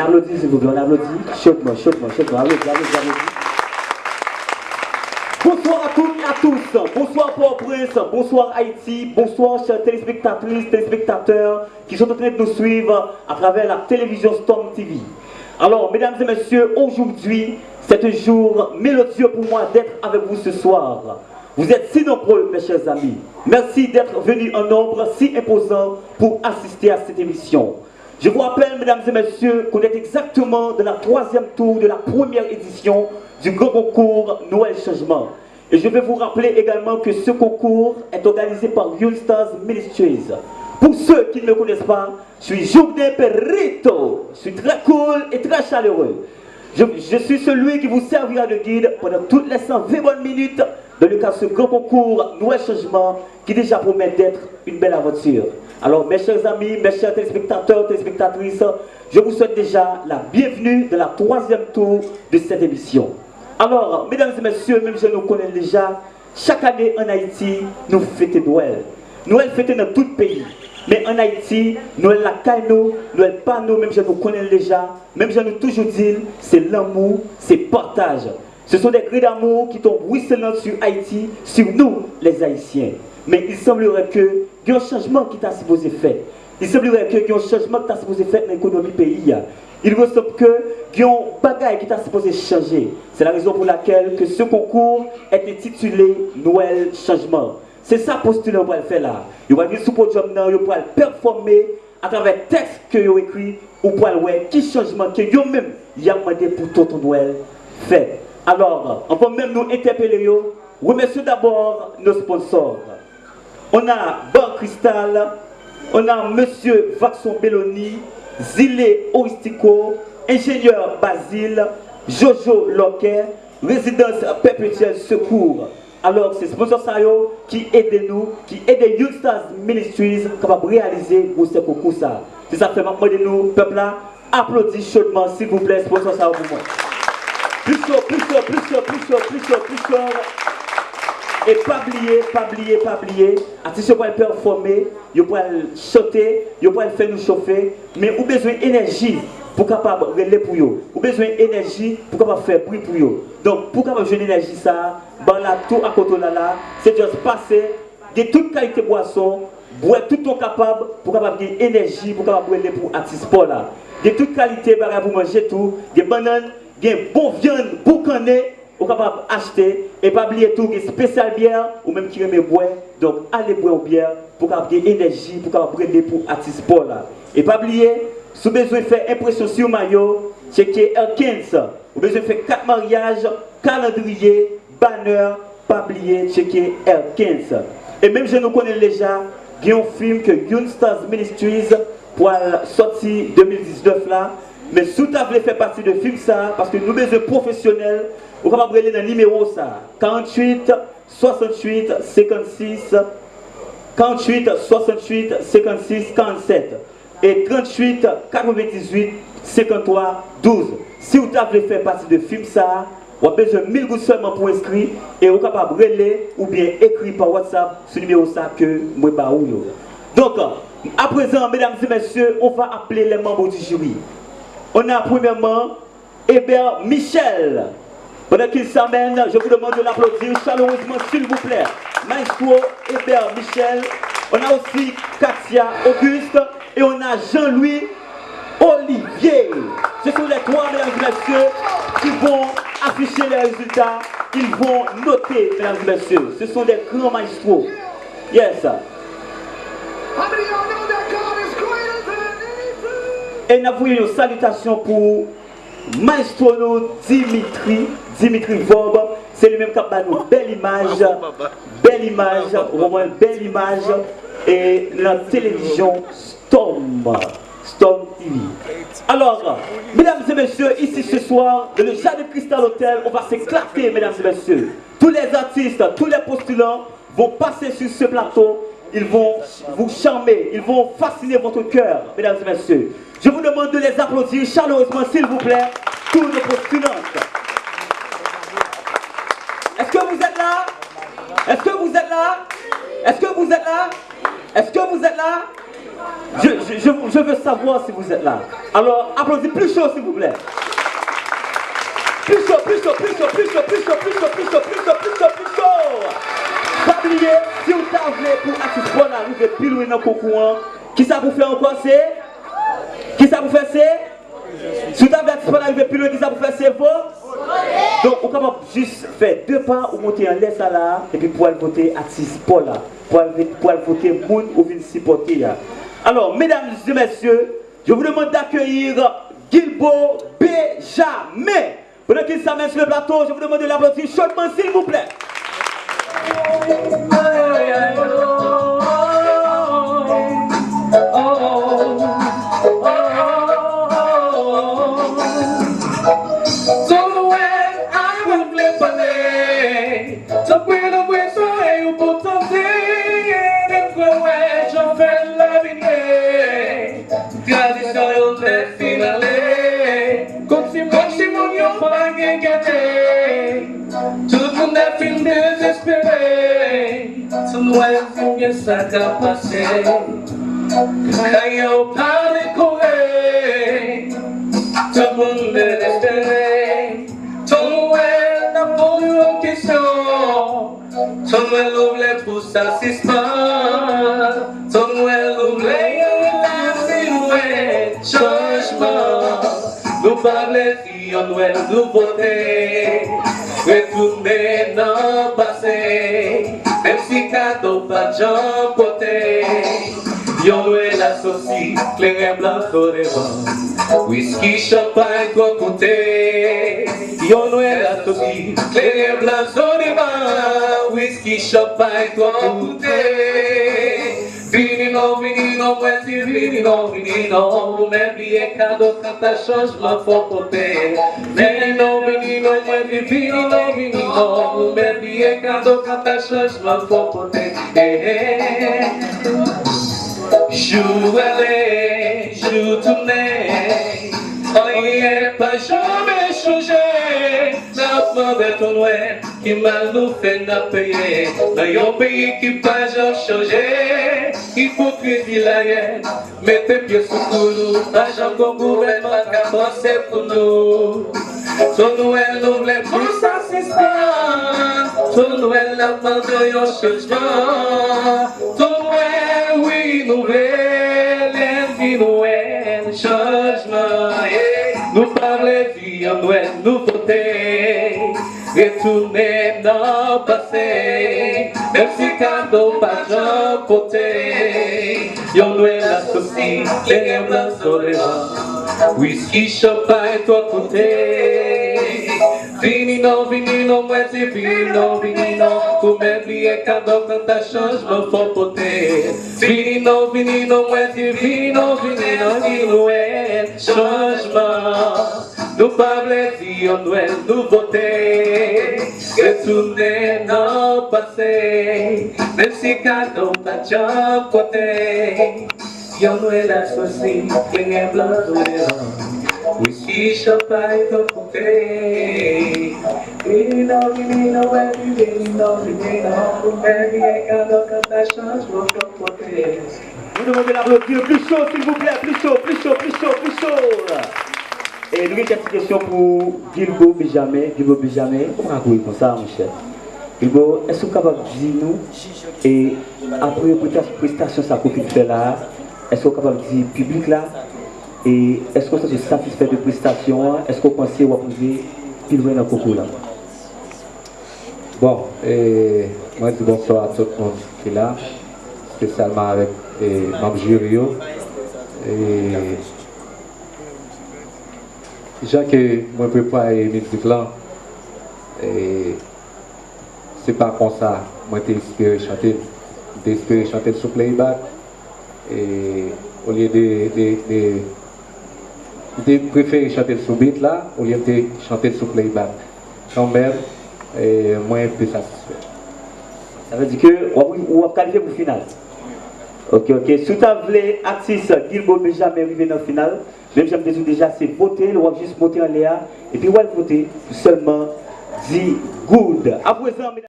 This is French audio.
Applaudissez s'il vous plaît, on applaudit. Chaudement, chaudement, chaudement. Applaudissez, applaudissez, applaudissez. Bonsoir à toutes et à tous. Bonsoir Port-au-Prince, bonsoir Haïti, bonsoir chers téléspectatrices, téléspectateurs qui sont en train de nous suivre à travers la télévision Storm TV. Alors, mesdames et messieurs, aujourd'hui, c'est un jour mélodieux pour moi d'être avec vous ce soir. Vous êtes si nombreux, mes chers amis. Merci d'être venus en nombre si imposant pour assister à cette émission. Je vous rappelle, mesdames et messieurs, qu'on est exactement dans la 3e tour de la première édition du grand concours Noël Changement. Et je vais vous rappeler également que ce concours est organisé par Young Stars Ministries. Pour ceux qui ne me connaissent pas, je suis Jourdain Perrito. Je suis très cool et très chaleureux. Je suis celui qui vous servira de guide pendant toutes les 120 bonnes minutes dans le cadre de ce grand concours Noël Changement qui déjà promet d'être une belle aventure. Alors mes chers amis, mes chers téléspectateurs, téléspectatrices, je vous souhaite déjà la bienvenue dans la 3e tour de cette émission. Alors, mesdames et messieurs, même si nous connaissons déjà, chaque année en Haïti, nous fêtons Noël. Noël fêté dans tout le pays. Mais en Haïti, Noël la caille, Noël pas nous, même si nous connaissons déjà, même si nous toujours dit, c'est l'amour, c'est partage. Ce sont des cris d'amour qui tombent ruisselants sur Haïti, sur nous, les Haïtiens. Mais il semblerait qu'il y a un changement qui t'a supposé faire. Il semblerait qu'il y a un changement qui t'a supposé faire dans l'économie du pays. Il ressemble qu'il y a un bagage qui t'a supposé changer. C'est la raison pour laquelle que ce concours est intitulé Noël Changement. C'est ça postulant pour le faire là. Il va venir sous podium, il va performer à travers le texte que vous écrit ou pour le voir qui changement que vous même y a demandé pour tout ton Noël fait. Alors, on peut même nous interpeller. Remercions d'abord nos sponsors. On a Bar Cristal, on a Monsieur Vaxon Belloni, Zilé Oristico, Ingénieur Basile, Jojo Loquet, Résidence Perpétuelle Secours. Alors, c'est sponsor Sayo qui aide nous, qui aide Young Stars Ministries capable de réaliser pour ce concours. C'est ça fait maintenant de nous, peuple là, applaudissez chaudement s'il vous plaît, sponsor Sayo pour moi. Plus chaud, plus chaud, plus chaud, plus chaud, plus chaud, plus chaud. Et pas oublier, artiste vous pouvez performer, vous pouvez chanter, vous pouvez faire nous chauffer, mais vous avez besoin d'énergie pour capable relayer pour vous. Vous avez besoin d'énergie pour capable faire bruit pour vous. Donc pour capable jouer l'énergie ça, ben là tout à côté là, c'est juste passer de toute qualité boisson, boire tout ton capable pour capable gagner énergie pour capable relayer pour artiste là. De toute qualité bagarre pour manger tout, des bananes, des bon viande, boucané. Vous êtes capable d'acheter et pas oublier tout, des spécial bière ou même qui remet boire. Donc allez boire une bière pour gagner énergie, pour brûler pour artiste Paul là. Et pas oublier, si vous avez besoin de faire impression sur maillot, checker R15. Vous avez besoin de faire 4 mariages, calendrier, banner, pas oublier, checker R15. Et même je nous connais déjà, il y a un film que Young Stars Ministries pour sortir 2019 là. Mais si vous avez fait partie de film ça, parce que nous sommes professionnels, vous pouvez brûler dans le numéro ça. 48 68 56 48 68 56 47 et 38 98 53 12. Si vous avez fait partie de film ça, vous avez besoin de 1000 gouttes seulement pour inscrire et vous êtes capable de brûler ou bien écrire par WhatsApp ce numéro ça que moi pas ou. Donc, à présent, mesdames et messieurs, on va appeler les membres du jury. On a premièrement Hébert Michel. Pendant qu'il s'amène, je vous demande de l'applaudir chaleureusement, s'il vous plaît. Maestro Hébert Michel. On a aussi Katia Auguste. Et on a Jean-Louis Olivier. Ce sont les 3, mesdames et messieurs, qui vont afficher les résultats. Ils vont noter, mesdames et messieurs. Ce sont des grands maestros. Yes. Et nous avons une salutation pour Maestro Dimitri Vob. C'est lui-même qui a nous belle image, vraiment belle image. Et la télévision Storm TV. Alors, mesdames et messieurs, ici ce soir, dans le Jardin Cristal Hotel, on va s'éclater, mesdames et messieurs. Tous les artistes, tous les postulants vont passer sur ce plateau. Ils vont vous charmer, ils vont fasciner votre cœur, mesdames et messieurs. Je vous demande de les applaudir chaleureusement, s'il vous plaît, tous nos postulantes. Est-ce que vous êtes là? Est-ce que vous êtes là? Est-ce que vous êtes là? Est-ce que vous êtes là? Je veux savoir si vous êtes là. Alors, applaudissez plus chaud, s'il vous plaît. Plus chaud, plus chaud, plus chaud, plus chaud, plus chaud, plus chaud, plus chaud, plus chaud, plus chaud, plus chaud. Pas oublier, si vous avez pour artiste pour arriver pile loin dans le concours, qui ça vous fait encore c'est? Qui ça vous fait c'est? Si vous avez artiste pour arriver pile loin, qui ça vous fait c'est vous? Donc, on peut juste faire 2 pas ou monter en l'air là, et puis pour aller voter artiste pour là, pour aller voter moun ou venir supporter. Alors, mesdames et messieurs, je vous demande d'accueillir Guilbo Benjamin. Pendant qu'il s'amène sur le plateau, je vous demande de l'applaudir chaudement, s'il vous plaît. Tout le monde a film désespéré. Tout le monde bien ça qu'a passé. Quand il parle coré, tout le monde est désespéré. Tout le monde n'a pas eu en question. Tout le monde voulait pour ça s'ispa. Tout le monde voulait la silhouette changement. Nous parlons si on doit nous voter. Retourner dans le passé, même si cadeau pas de gens côté. Yon est la saucisse, clair et blanc sur les bancs. Whisky, champagne, trop coûté. Yon est la saucisse, clair et blanc sur les bancs. Whisky, champagne, trop coûté. Vinino, moi si vinino, même bien cadeau quand t'as changement faut côté. Vinino, moi si vinino, même bien cadeau quand t'as changement faut côté. Joue aller, joue tourner, on n'y est pas jamais changé. N'a pas de ton ouest qui mal nous fait n'a payer. Dans un pays qui pas jamais changé, il faut crédit la guerre. Mettez pieds sous nous, l'argent qu'on gouvernement a pensé pour nous. Ton Noël nous voulait pour ça c'est ça. Ton Noël n'a pas de changement. Ton Noël oui nouvelle, vie Noël changement. Nous parler vie en Noël nouveauté. Retourner dans le passé, même si cadeau pas j'en porté. Yon Noël associé, les blancs sur les rangs. Whisky, champagne, toi côté. Vinino, moi c'est vinino. Pour m'oublier cadeau quand t'as changement faut porter. Vinino, moi c'est vinino. Noël, changement. Nous parlons de Noël, nouveauté. Retourner dans le passé, même si cadeau pas de côté. Yon Noël associé, les blancs sur les rangs. Whisky, champagne, ton côté. Vinino, baby, cadeau quand t'as changement ton côté. Vous demandez l'applaudir plus chaud, s'il vous plaît, plus chaud. Et nous avons une petite question pour Guilbo Benjamin. Comment vous comme ça, mon cher? Guilbo, est-ce que vous êtes capable de dire nous, et après la prestation que vous fait là, est-ce que vous êtes capable de dire public là, et est-ce que vous êtes satisfait de la prestation? Est-ce que vous pensez que vous pouvez plus loin dans le concours là? Bon, moi je dis bonsoir à tout le monde qui est là, spécialement avec les membres jury. Déjà que moi je prépare la musique là, c'est pas comme ça, moi j'ai inspiré chanter sur playback, et au lieu de préférer chanter sur beat là, au lieu de chanter sur playback. Quand même, moi je suis plus satisfait. Ça veut dire que vous avez qualifié pour le final. Ok. Si vous avez l'artiste Guilbo Benjamin arrivé dans le final, même si je déjà c'est voter, vous avez juste voter en l'air, et puis vous allez voter pour seulement 10 good. À présent,